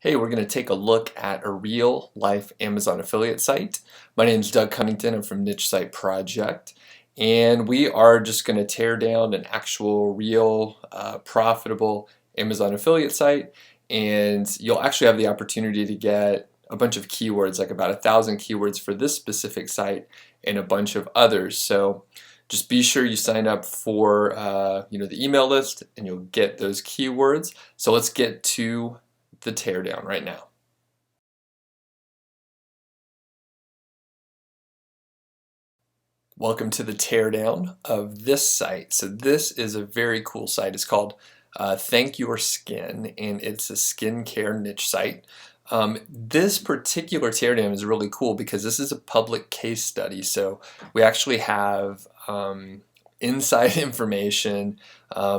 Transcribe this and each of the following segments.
Hey, we're going to take a look at a real life Amazon affiliate site. My name is Doug Cunnington. I'm from Niche Site Project, and we are just going to tear down an actual real profitable Amazon affiliate site, and you'll actually have the opportunity to get a bunch of keywords, like about 1,000 keywords for this specific site and a bunch of others. So just be sure you sign up for the email list and you'll get those keywords. So let's get to the teardown right now. Welcome to the teardown of this site. So this is a very cool site. It's called Thank Your Skin, and it's a skincare niche site. This particular teardown is really cool because this is a public case study. So we actually have inside information,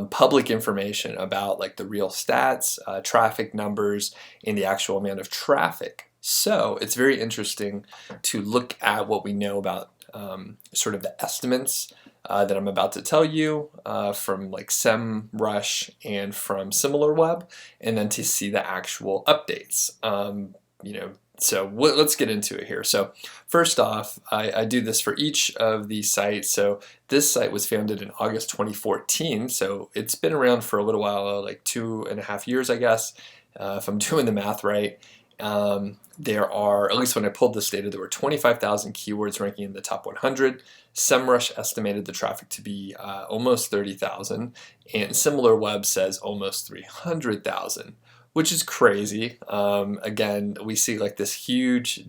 public information about like the real stats, traffic numbers, and the actual amount of traffic. So it's very interesting to look at what we know about sort of the estimates that I'm about to tell you from like SEMrush and from SimilarWeb, and then to see the actual updates. So let's get into it here. So first off, I do this for each of these sites. So this site was founded in August 2014, so it's been around for a little while, like 2.5 years, I guess, if I'm doing the math right. There are, at least when I pulled this data, there were 25,000 keywords ranking in the top 100. SEMrush estimated the traffic to be almost 30,000, and SimilarWeb says almost 300,000. Which is crazy. Again, we see like this huge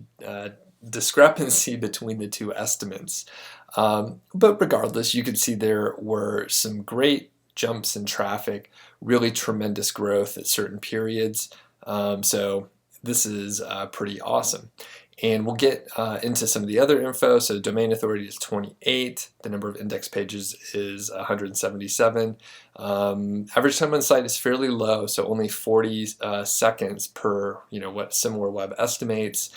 discrepancy between the two estimates. But regardless, you can see there were some great jumps in traffic, really tremendous growth at certain periods. So this is pretty awesome. And we'll get into some of the other info. So domain authority is 28. The number of index pages is 177. Average time on site is fairly low, so only 40 seconds per what SimilarWeb estimates,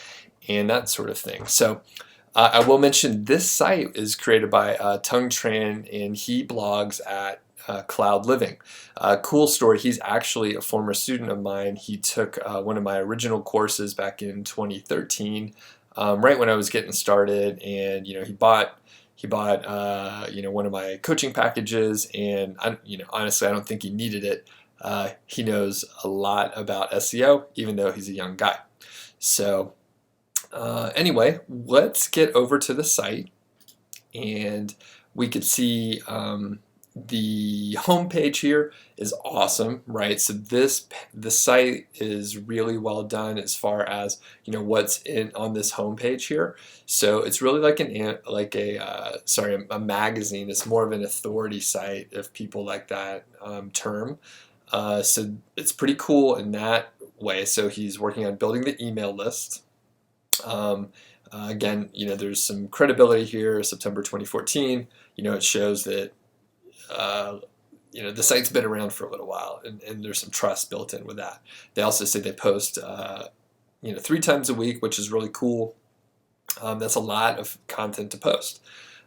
and that sort of thing. So I will mention this site is created by Tung Tran, and he blogs at Cloud Living. Cool story, he's actually a former student of mine. He took one of my original courses back in 2013, right when I was getting started, and he bought one of my coaching packages, and honestly I don't think he needed it. He knows a lot about SEO, even though he's a young guy. So anyway, let's get over to the site, and we could see the homepage here is awesome, right? So the site is really well done as far as what's on this homepage here. So it's really like a magazine. It's more of an authority site, if people like that term. So it's pretty cool in that way. So he's working on building the email list. Again, there's some credibility here. September 2014. It shows that the site's been around for a little while, and there's some trust built in with that. They also say they post 3 times a week, which is really cool. That's a lot of content to post.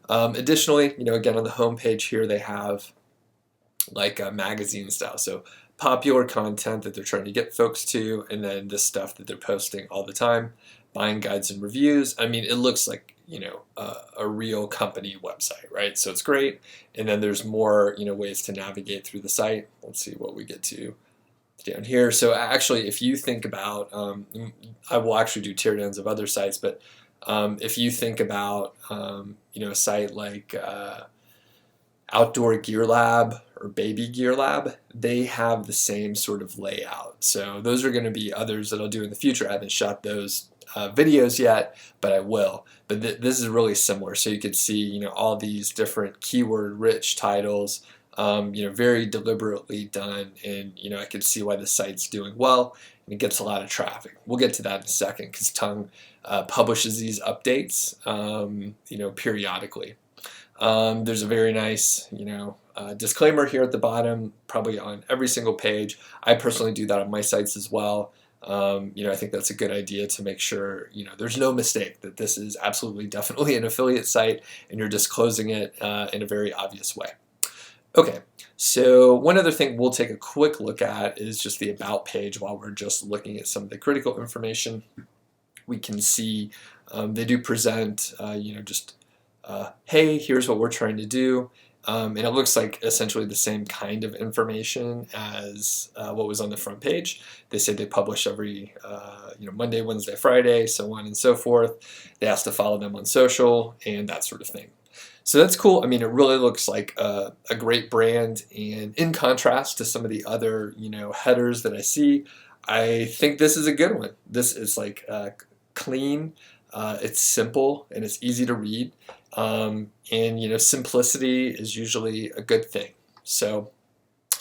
Additionally, again on the homepage here they have like a magazine style, so popular content that they're trying to get folks to, and then this stuff that they're posting all the time, buying guides and reviews. I mean, it looks like a real company website, right? So it's great. And then there's more ways to navigate through the site. Let's see what we get to down here. So actually, if you think about, I will actually do teardowns of other sites, but if you think about a site like Outdoor Gear Lab or Baby Gear Lab, they have the same sort of layout. So those are going to be others that I'll do in the future. I haven't shot those videos yet, but I will. But this is really similar. So you can see all these different keyword rich titles, very deliberately done, and I can see why the site's doing well, and it gets a lot of traffic. We'll get to that in a second, because Tung publishes these updates periodically. There's a very nice disclaimer here at the bottom, probably on every single page. I personally do that on my sites as well. I think that's a good idea to make sure there's no mistake that this is absolutely definitely an affiliate site, and you're disclosing it in a very obvious way. Okay, so one other thing we'll take a quick look at is just the About page while we're just looking at some of the critical information. We can see they do present, just hey, here's what we're trying to do. And it looks like essentially the same kind of information as what was on the front page. They say they publish every Monday, Wednesday, Friday, so on and so forth. They ask to follow them on social and that sort of thing. So that's cool. I mean, it really looks like a great brand, and in contrast to some of the other headers that I see, I think this is a good one. This is like clean, it's simple, and it's easy to read. And simplicity is usually a good thing. So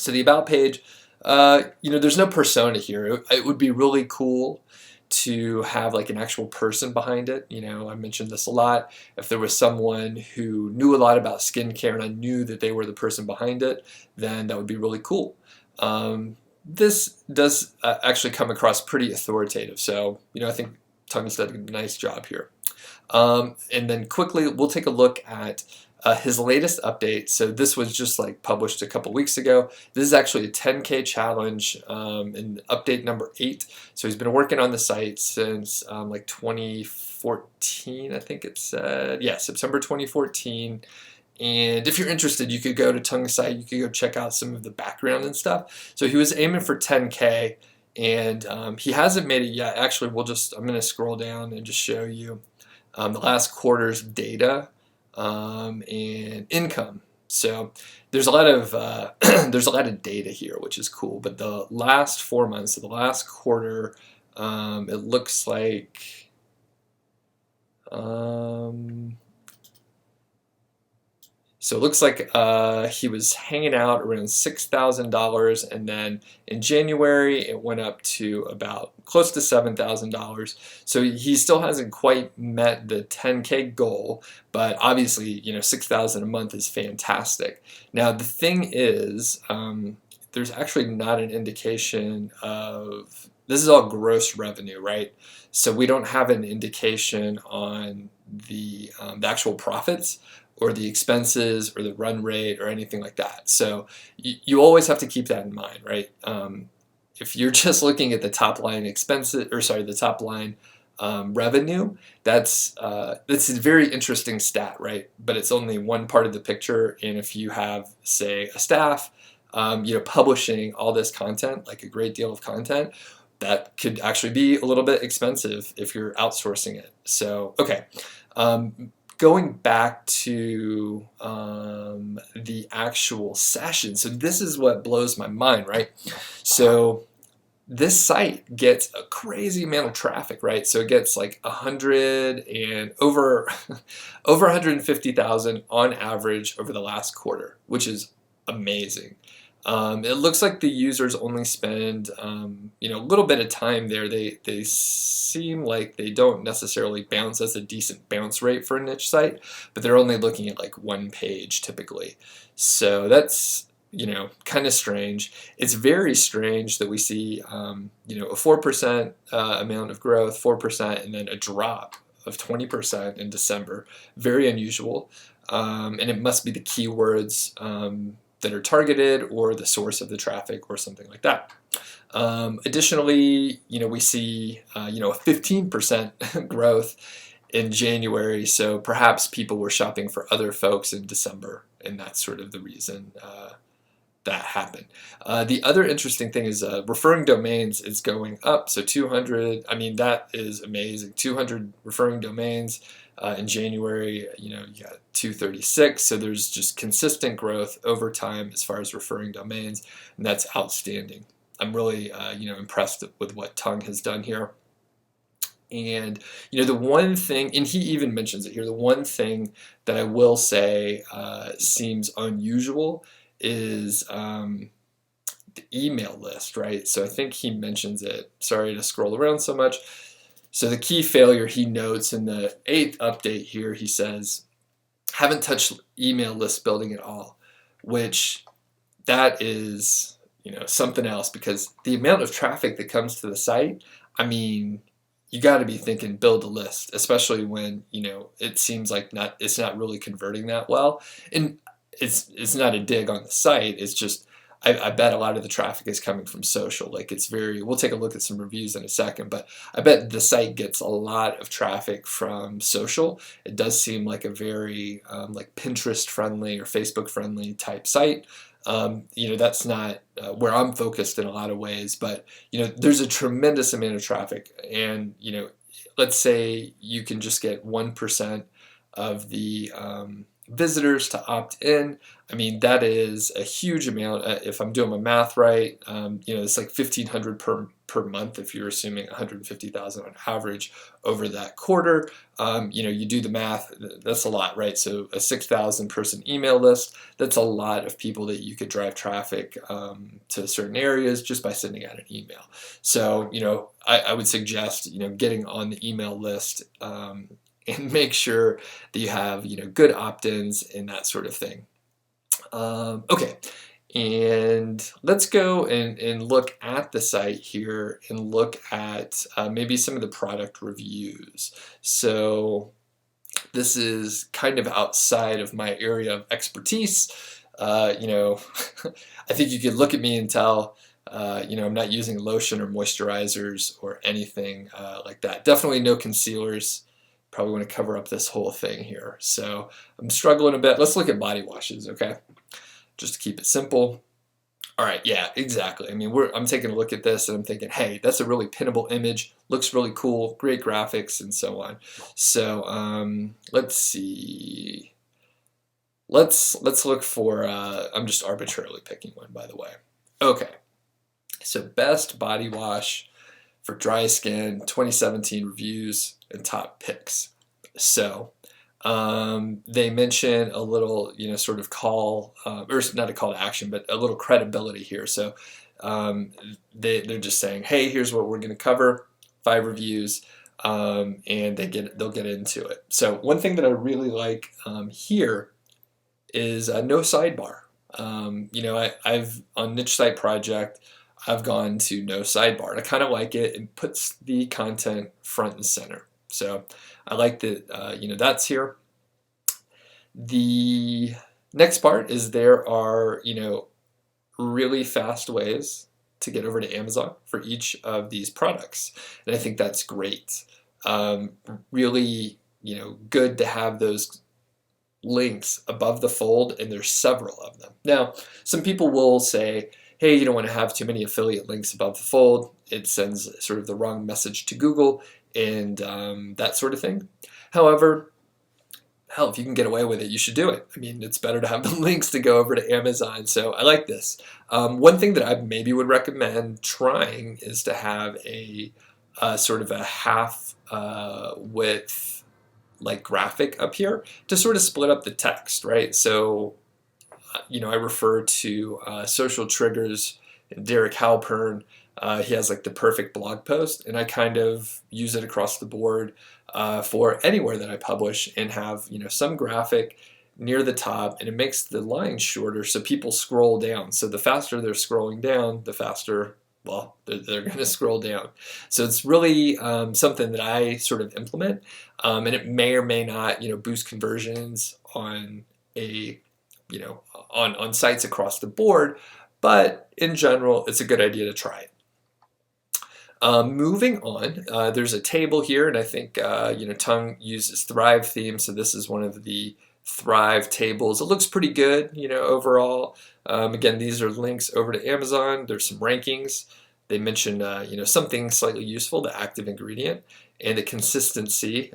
the About page, there's no persona here. It would be really cool to have like an actual person behind it. I mentioned this a lot. If there was someone who knew a lot about skincare and I knew that they were the person behind it, then that would be really cool. This does actually come across pretty authoritative. So, I think Tung's done a nice job here. And then quickly, we'll take a look at his latest update. So this was just like published a couple weeks ago. This is actually a 10K challenge in update number 8. So he's been working on the site since like 2014, I think it said. Yeah, September 2014. And if you're interested, you could go to Tung's site. You could go check out some of the background and stuff. So he was aiming for 10K, and he hasn't made it yet. Actually, I'm going to scroll down and just show you the last quarter's data and income. So there's a lot of data here, which is cool. But the last 4 months, so the last quarter, it looks like he was hanging out around $6,000, and then in January it went up to about close to $7,000. So he still hasn't quite met the 10K goal, but obviously, $6,000 a month is fantastic. Now the thing is, there's actually not an indication of, this is all gross revenue, right? So we don't have an indication on the actual profits, or the expenses, or the run rate, or anything like that. So you always have to keep that in mind, right? If you're just looking at the top line expenses, or sorry, the top line revenue, that's a very interesting stat, right? But it's only one part of the picture. And if you have, say, a staff, publishing all this content, like a great deal of content, that could actually be a little bit expensive if you're outsourcing it. So, okay. Going back to the actual session, so this is what blows my mind, right? So this site gets a crazy amount of traffic, right? So it gets like 100 and over 150,000 on average over the last quarter, which is amazing. It looks like the users only spend a little bit of time there. They seem like they don't necessarily bounce as a decent bounce rate for a niche site, but they're only looking at like one page typically. So that's kind of strange. It's very strange that we see a 4% amount of growth, 4%, and then a drop of 20% in December. Very unusual, and it must be the keywords that are targeted, or the source of the traffic, or something like that. Additionally, we see a 15% growth in January, so perhaps people were shopping for other folks in December, and that's sort of the reason that happened. The other interesting thing is referring domains is going up, so 200, I mean, that is amazing. 200 referring domains. In January, you got 236, so there's just consistent growth over time as far as referring domains, and that's outstanding. I'm really, impressed with what Tung has done here. And, the one thing, and he even mentions it here, the one thing that I will say seems unusual is the email list, right? So I think he mentions it. Sorry to scroll around so much. So the key failure he notes in the 8th update here, he says, haven't touched email list building at all, which that is, something else, because the amount of traffic that comes to the site, I mean, you got to be thinking build a list, especially when, it seems like it's not really converting that well. And it's not a dig on the site. It's just I bet a lot of the traffic is coming from social. Like it's very. We'll take a look at some reviews in a second, but I bet the site gets a lot of traffic from social. It does seem like a very like Pinterest friendly or Facebook friendly type site. That's not where I'm focused in a lot of ways, but there's a tremendous amount of traffic, and let's say you can just get 1% of the visitors to opt in. I mean, that is a huge amount. If I'm doing my math right, it's like 1,500 per month if you're assuming 150,000 on average over that quarter. You do the math, that's a lot, right? So a 6,000 person email list, that's a lot of people that you could drive traffic to certain areas just by sending out an email. So, I would suggest, getting on the email list and make sure that you have good opt-ins and that sort of thing. Okay, and let's go and look at the site here and look at maybe some of the product reviews. So this is kind of outside of my area of expertise. I think you could look at me and tell I'm not using lotion or moisturizers or anything like that. Definitely no concealers. Probably want to cover up this whole thing here. So I'm struggling a bit. Let's look at body washes, okay? Just to keep it simple. All right, yeah, exactly. I mean, I'm taking a look at this and I'm thinking, hey, that's a really pinnable image. Looks really cool, great graphics and so on. So let's see. Let's look for, I'm just arbitrarily picking one, by the way. Okay, so best body wash for dry skin, 2017 reviews and top picks. So they mention a little, sort of call, or not a call to action, but a little credibility here. So they're just saying, hey, here's what we're going to cover, 5 reviews, and they'll get into it. So one thing that I really like here is no sidebar. I've on Niche Site Project, I've gone to no sidebar, and I kind of like it. It puts the content front and center. So I like that, that's here. The next part is there are, really fast ways to get over to Amazon for each of these products. And I think that's great. Really, good to have those links above the fold, and there's several of them. Now, some people will say, hey, you don't want to have too many affiliate links above the fold. It sends sort of the wrong message to Google and that sort of thing. However, hell, if you can get away with it, you should do it. I mean, it's better to have the links to go over to Amazon, so I like this. One thing that I maybe would recommend trying is to have a sort of a half width like graphic up here to sort of split up the text, right? So I refer to Social Triggers and Derek Halpern. He has like the perfect blog post, and I kind of use it across the board for anywhere that I publish and have some graphic near the top, and it makes the lines shorter so people scroll down. So the faster they're scrolling down, the faster, well, they're going to scroll down. So it's really something that I sort of implement, and it may or may not boost conversions on a on sites across the board, but in general, it's a good idea to try it. Moving on, there's a table here, and I think Tongue uses Thrive theme, so this is one of the Thrive tables. It looks pretty good, overall. Again, these are links over to Amazon. There's some rankings. They mention something slightly useful, the active ingredient, and the consistency.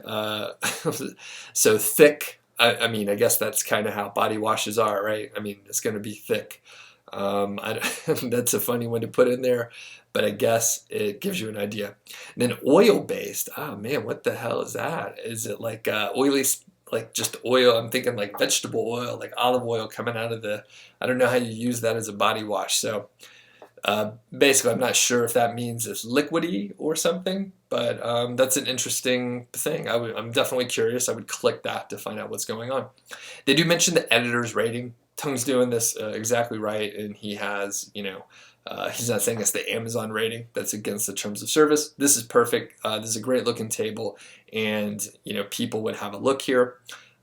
So thick. I mean, I guess that's kind of how body washes are, right? I mean, it's going to be thick. That's a funny one to put in there, but I guess it gives you an idea. And then oil-based. Oh man, what the hell is that? Is it like oily, like just oil? I'm thinking like vegetable oil, like olive oil coming out of the, I don't know how you use that as a body wash. So basically, I'm not sure if that means it's liquidy or something, but that's an interesting thing. I'm definitely curious. I would click that to find out what's going on. They do mention the editor's rating. Tongue's doing this exactly right, and he has, he's not saying it's the Amazon rating. That's against the terms of service. This is perfect. This is a great looking table, and people would have a look here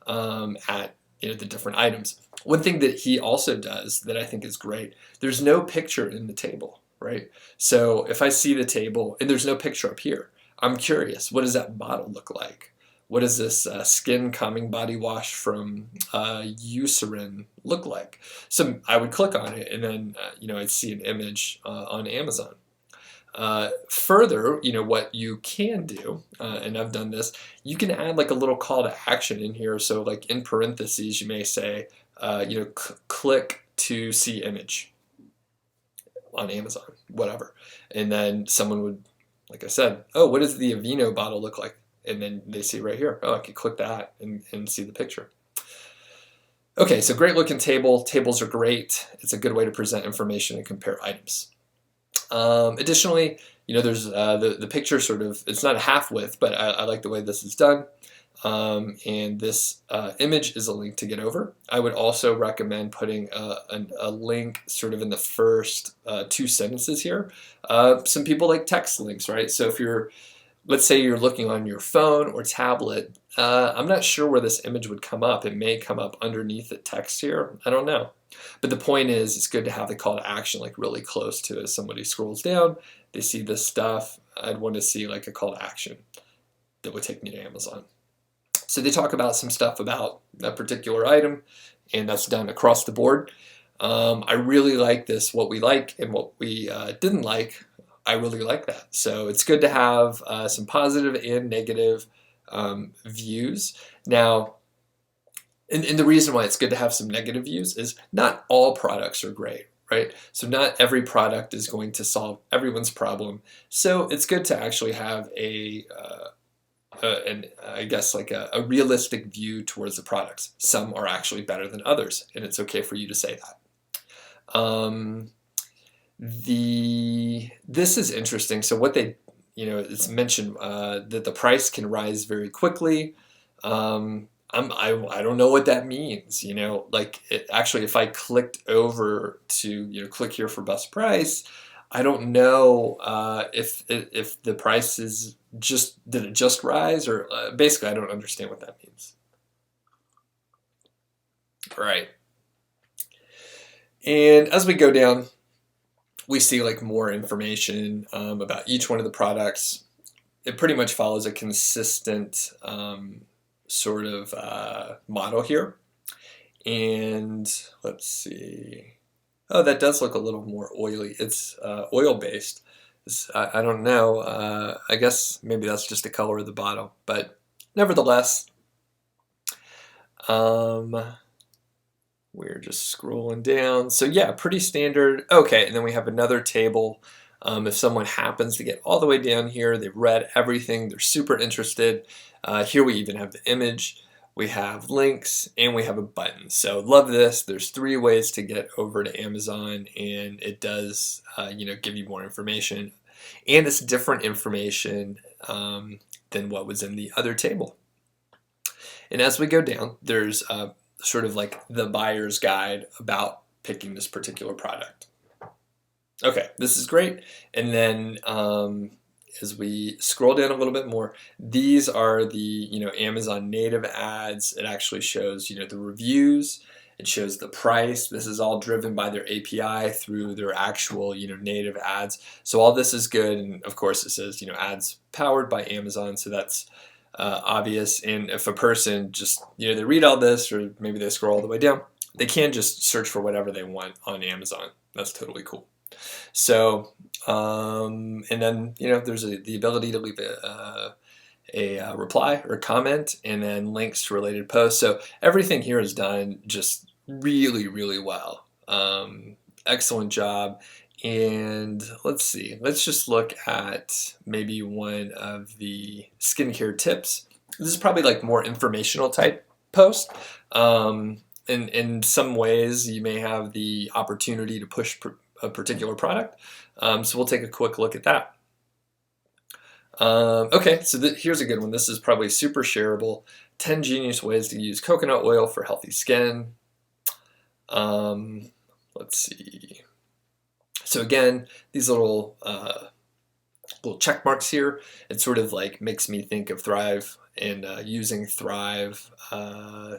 at the different items. One thing that he also does that I think is great, there's no picture in the table, right? So if I see the table and there's no picture up here, I'm curious, what does that bottle look like? What does this skin calming body wash from Eucerin look like? So I would click on it, and then I'd see an image on Amazon. Further, what you can do, and I've done this, you can add like a little call to action in here. So like in parentheses, you may say, click to see image on Amazon, whatever. And then someone would, like I said, oh, what does the Aveeno bottle look like? And then they see right here, oh, I could click that and see the picture. Okay, so great looking table. Tables are great. It's a good way to present information and compare items. Additionally, there's the picture sort of, it's not a half width, but I like the way this is done. And this image is a link to get over. I would also recommend putting a link sort of in the first 2 sentences here. Some people like text links, right? So if let's say you're looking on your phone or tablet, I'm not sure where this image would come up. It may come up underneath the text here. I don't know. But the point is, it's good to have the call to action like really close to it. As somebody scrolls down, they see this stuff. I'd want to see like a call to action that would take me to Amazon. So they talk about some stuff about that particular item, and that's done across the board. I really like this, what we like and what we didn't like. I really like that. So it's good to have some positive and negative views. Now, and the reason why it's good to have some negative views is not all products are great, right? So not every product is going to solve everyone's problem. So it's good to actually have I guess like a realistic view towards the products. Some are actually better than others, and it's okay for you to say that. This is interesting. So what it's mentioned that the price can rise very quickly. I don't know what that means. Actually, if I clicked over to click here for best price, I don't know if the price is did it just rise, or basically I don't understand what that means. All right. And as we go down, we see like more information about each one of the products. It pretty much follows a consistent sort of model here. And let's see. Oh, that does look a little more oily. It's oil-based. I don't know. I guess maybe that's just the color of the bottle. But nevertheless, we're just scrolling down. So yeah, pretty standard. Okay, and then we have another table. If someone happens to get all the way down here, they've read everything, they're super interested. Here we even have the image, we have links, and we have a button. So love this. There's 3 ways to get over to Amazon, and it does give you more information. And it's different information than what was in the other table. And as we go down, there's sort of like the buyer's guide about picking this particular product. Okay, this is great. And then as we scroll down a little bit more, these are the Amazon native ads. It actually shows the reviews. It shows the price. This is all driven by their API through their actual native ads. So all this is good. And of course it says ads powered by Amazon. So that's obvious. And if a person just they read all this, or maybe they scroll all the way down, they can just search for whatever they want on Amazon. That's totally cool. So and then there's the ability to leave a reply or comment, and then links to related posts. So everything here is done just really, really well. Excellent job. And let's see, let's just look at maybe one of the skincare tips. This is probably like more informational type post. In some ways you may have the opportunity to push a particular product. So we'll take a quick look at that. Okay, so here's a good one. This is probably super shareable. 10 genius ways to use coconut oil for healthy skin. Let's see. So again, these little little check marks here. It sort of like makes me think of Thrive and using Thrive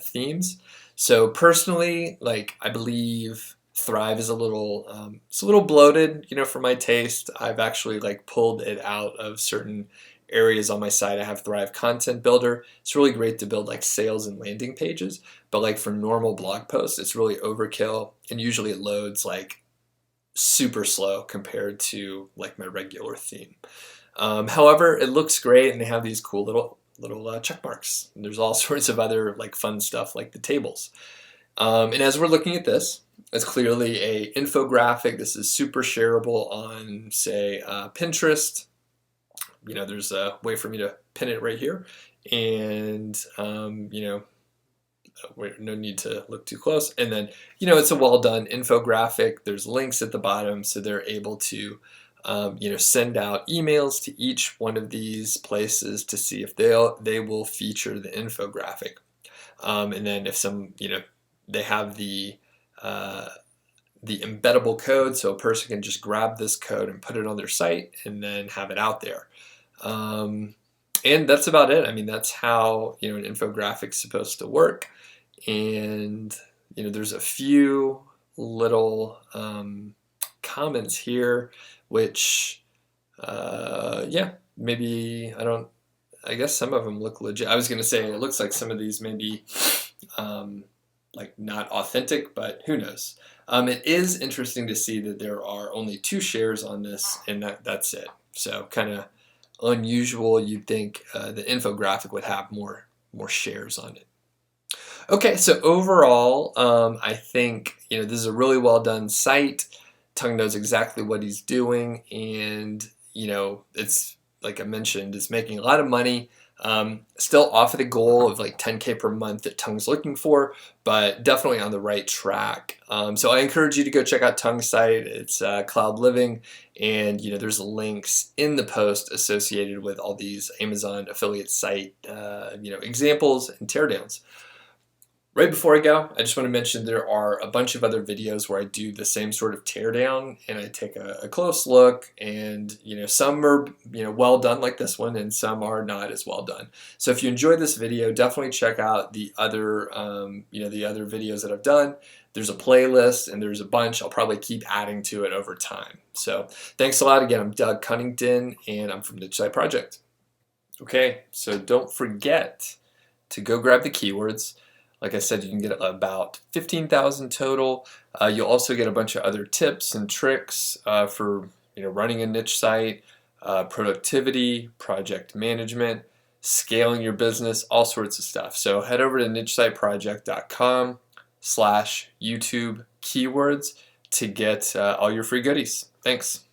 themes. So personally, like I believe Thrive is a little it's a little bloated, you know, for my taste. I've actually like pulled it out of certain areas on my site. I have Thrive Content Builder. It's really great to build like sales and landing pages, but like for normal blog posts, it's really overkill, and usually it loads like super slow compared to like my regular theme. However, it looks great, and they have these cool little check marks. And there's all sorts of other like fun stuff like the tables. And as we're looking at this, it's clearly a infographic. This is super shareable on, say, Pinterest. You know, there's a way for me to pin it right here, and you know, no need to look too close. And then, you know, it's a well done infographic. There's links at the bottom, so they're able to, you know, send out emails to each one of these places to see if they will feature the infographic. And then if some, you know, they have the embeddable code, so a person can just grab this code and put it on their site and then have it out there. And that's about it. I mean, that's how, you know, an infographic's supposed to work. And, you know, there's a few little comments here, which, yeah, maybe, I guess some of them look legit. I was going to say it looks like some of these may be like not authentic, but who knows. It is interesting to see that there are only 2 shares on this, and that's it. So kind of unusual. You'd think the infographic would have more shares on it. Okay, so overall, I think, you know, this is a really well done site. Tung knows exactly what he's doing, and, you know, it's like I mentioned, it's making a lot of money. Still off of the goal of like 10K per month that Tung's looking for, but definitely on the right track. So I encourage you to go check out Tung's site. It's Cloud Living, and, you know, there's links in the post associated with all these Amazon affiliate site, you know, examples and teardowns. Right before I go, I just want to mention there are a bunch of other videos where I do the same sort of teardown, and I take a close look, and, you know, some are, you know, well done like this one, and some are not as well done. So if you enjoyed this video, definitely check out the other, you know, the other videos that I've done. There's a playlist, and there's a bunch. I'll probably keep adding to it over time. So thanks a lot. Again, I'm Doug Cunnington, and I'm from Niche Site Project. Okay, so don't forget to go grab the keywords. Like I said, you can get about 15,000 total. You'll also get a bunch of other tips and tricks for, you know, running a niche site, productivity, project management, scaling your business, all sorts of stuff. So head over to nichesiteproject.com/YouTube keywords to get all your free goodies. Thanks.